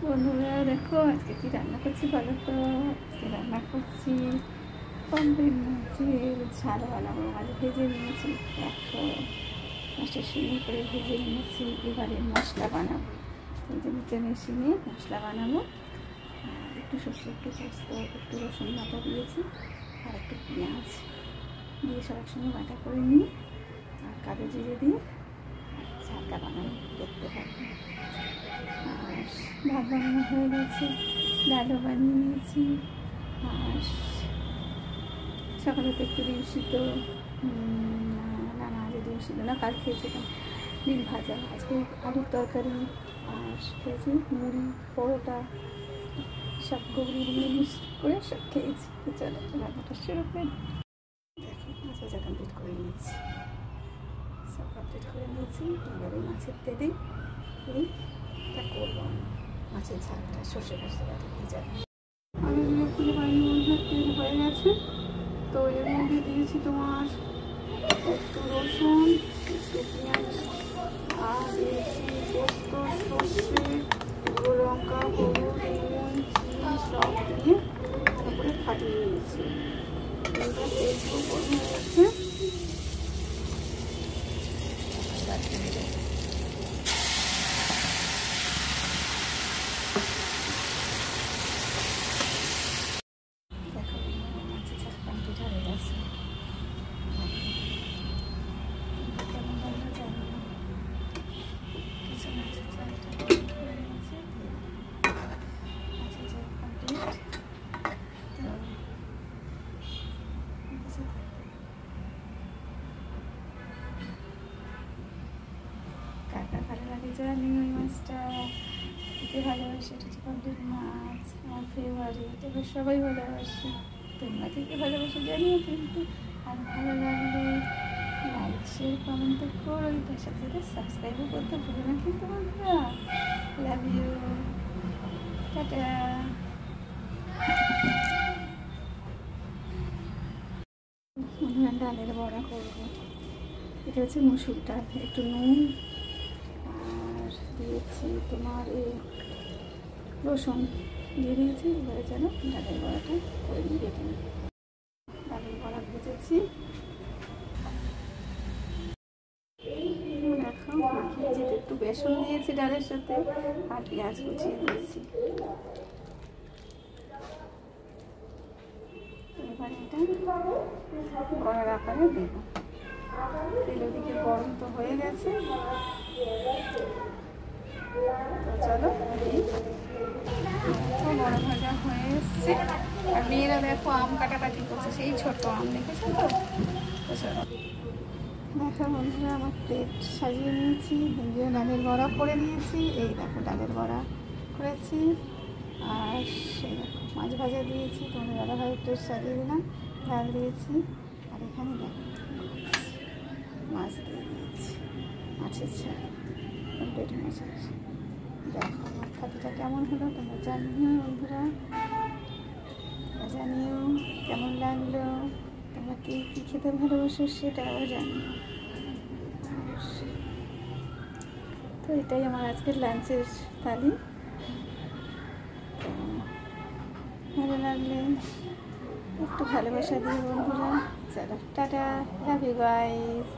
বন্ধুরা দেখো আজকে কি রান্না করছি বলো তো। আজকে রান্না করছি পম্পের মাছের ঝাল বানাবো। মাছ ভেজে নিয়েছি, দেখো মাছটা সুন্দর করে ভেজে নিয়েছি। এবারে মশলা বানাবো, এই যে নিচে মেশিনে মশলা বানাবো। একটু সর্ষে, একটু পোস্ত, একটু রসুন বাটা দিয়েছি আর একটু পেঁয়াজ দিয়ে সব একসঙ্গে বাটা করে নিয়ে আর কালো জিরে দিয়ে ঝালটা বানাবো, দেখতে থাকবো। আর ভাত বানানো হয়ে গেছে, ডালও বানিয়ে নিয়েছি। আর সকালে তো একটু ডিম সিদ্ধ, না আজ ডিম সিদ্ধ না, কাল খেয়েছিলাম ডিম ভাজা, আজকে আলুর তরকারি আর খেয়েছি মুড়ি, পরোটা, সব গুগলি মিক্স করে সব খেয়েছি। তো চলো রান্নাটা শুরু করে দেখো। মাছ ভাজা কমপ্লিট করে নিয়েছি, সব কমপ্লিট করে নিয়েছি। এবারে মাছের তেলে এইটা করবো, মাছের ঝালটা সর্ষে পোস্ত বাটা দিয়ে যাবে। আমি খুলে পাইনি বন্ধুরা, তেল হয়ে গেছে। তো এর মধ্যে দিয়েছি তোমার একটু রসুন, একটু পেঁয়াজ আর দিয়েছি পোস্ত, সর্ষে, গুঁড়ো লঙ্কা, হলুদ, নুন, চিনি সব দিয়ে তারপরে ফাটিয়ে নিয়েছি। এইটা তেল পুরো গরম হয়ে গেছে। কাকা ভালো লাগে জানি ওই মাছটা খেতে ভালোবাসি, এটা হচ্ছে পম্পের মাছ, আমার ফেভারিট। এবার সবাই ভালোবাসি, তোমরা থেকে ভালোবাসি জানিও কিন্তু। আর ভালো লাগলে লাইক শেয়ার কমেন্ট তো করো, তার সাথে সাথে সাবস্ক্রাইবও করতে ভুলো না কিন্তু বন্ধুরা। Love you, tata. ডালের বড়া করবো, এটা হচ্ছে মুসুর ডাল, একটু নুন আর দিয়েছি তোমার এই রসুন দিয়ে দিয়েছি। এবারে যেন ডালের বড়াটা করে নিয়ে রেখে নিই। ডালের বড়া ভেজেছি, দেখো মাখিয়েছি, একটু বেসন দিয়েছি ডালের সাথে আর পেঁয়াজ কুচিয়ে দিয়েছি। এবার এটা বড়ার আকারে দেব। তেল ওদিকে গরম তো হয়ে গেছে, তো চলো বড় ভাজা হয়ে এসছে। আর মেয়েরা দেখো আম কাটাকাটি করছে, সেই ছোট্ট আম দেখেছো তো। চলো দেখো বন্ধুরা, আমার প্লেট সাজিয়ে নিয়েছি, ভেজে ডালের বড়া করে নিয়েছি। এই দেখো ডালের বড়া করেছি আর সেই দেখো মাছ ভাজা দিয়েছি, তোমাদের দাদাভাই প্লেট সাজিয়ে দিলাম, ডাল দিয়েছি। আর এখানে দেখো মাছ দিয়ে দিয়েছি, মাছের ঝাল, পেট মাছের। দেখো আমার খাতিটা কেমন হলো তোমরা জানিও বন্ধুরা, জানিও কেমন লাগলো, তোমরা কে কী খেতে ভালোবাসো সেটাও জানিও। তো এটাই আমার আজকের লাঞ্চের থালি। ভালো লাগলে একটু ভালোবাসা দিও বন্ধুরা। চলো টাটা, লাভ ইউ গাইস।